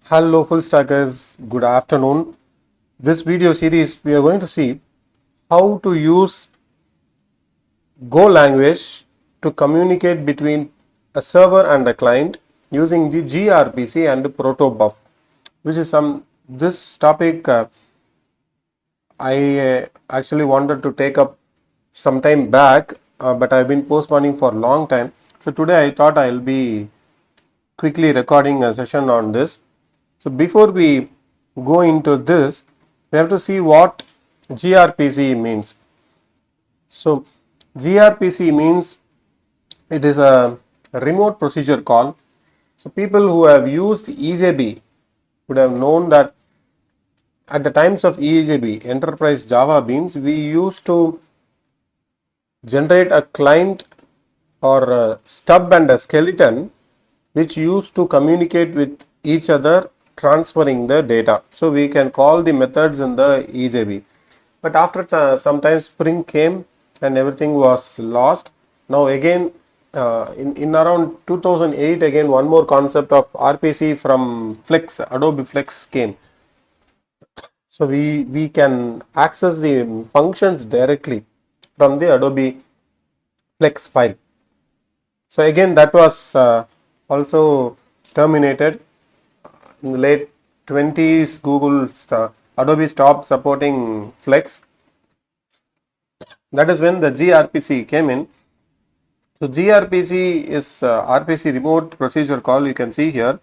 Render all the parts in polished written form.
Hello full stackers, good afternoon. This video series we are going to see how to use Go language to communicate between a server and a client using the gRPC and protobuf, which is this topic I actually wanted to take up some time back, but I've been postponing for a long time. So today I thought I'll be quickly recording a session on this. So before we go into this, we have to see what gRPC means. So gRPC means it is a remote procedure call. So people who have used EJB would have known that at the times of EJB, Enterprise Java Beans, we used to generate a client or a stub and a skeleton which used to communicate with each other transferring the data. So we can call the methods in the EJB. But after some time Spring came and everything was lost. Now again in around 2008 again one more concept of RPC from Flex, Adobe Flex came. So we can access the functions directly from the Adobe Flex file. So again that was also terminated in the late 20s. Adobe stopped supporting Flex. That is when the gRPC came in. So gRPC is RPC remote procedure call, you can see here.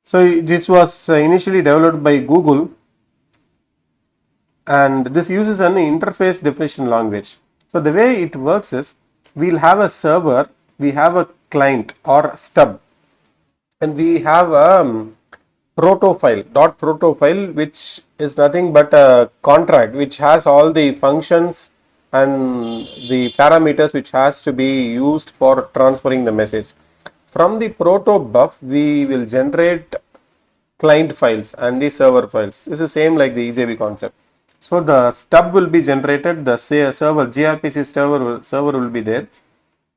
So this was initially developed by Google, and this uses an interface definition language. So the way it works is we'll have a server, we have a client or stub, and we have a proto file, which is nothing but a contract which has all the functions and the parameters which has to be used for transferring the message. From the protobuf, we will generate client files and the server files. This is same like the EJB concept. So the stub will be generated, the server gRPC server will be there.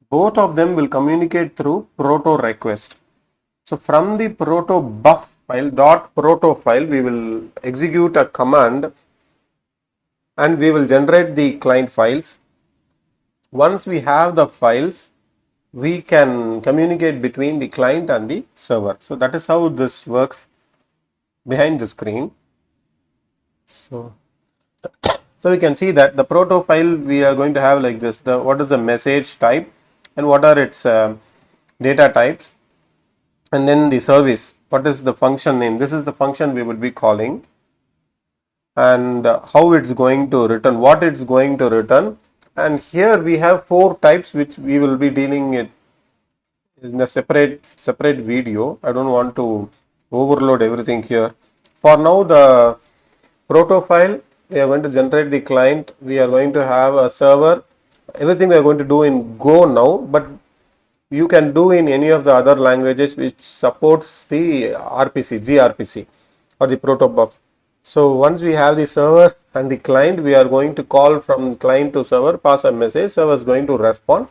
Both of them will communicate through proto request. So from the protobuf file .proto file, we will execute a command and we will generate the client files. Once we have the files, we can communicate between the client and the server. So that is how this works behind the screen. So we can see that the proto file we are going to have like this. What is the message type and what are its data types, and then the service, what is the function name, this is the function we would be calling, and how it's going to return, what it's going to return. And here we have 4 types which we will be dealing it in a separate video. I don't want to overload everything here. For now, the proto file, we are going to generate the client, we are going to have a server, everything we are going to do in Go now, but you can do in any of the other languages which supports the gRPC or the protobuf. So once we have the server and the client, we are going to call from client to server, pass a message, server is going to respond,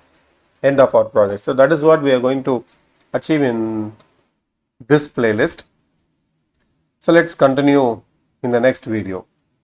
end of our project. So that is what we are going to achieve in this playlist. So let's continue in the next video.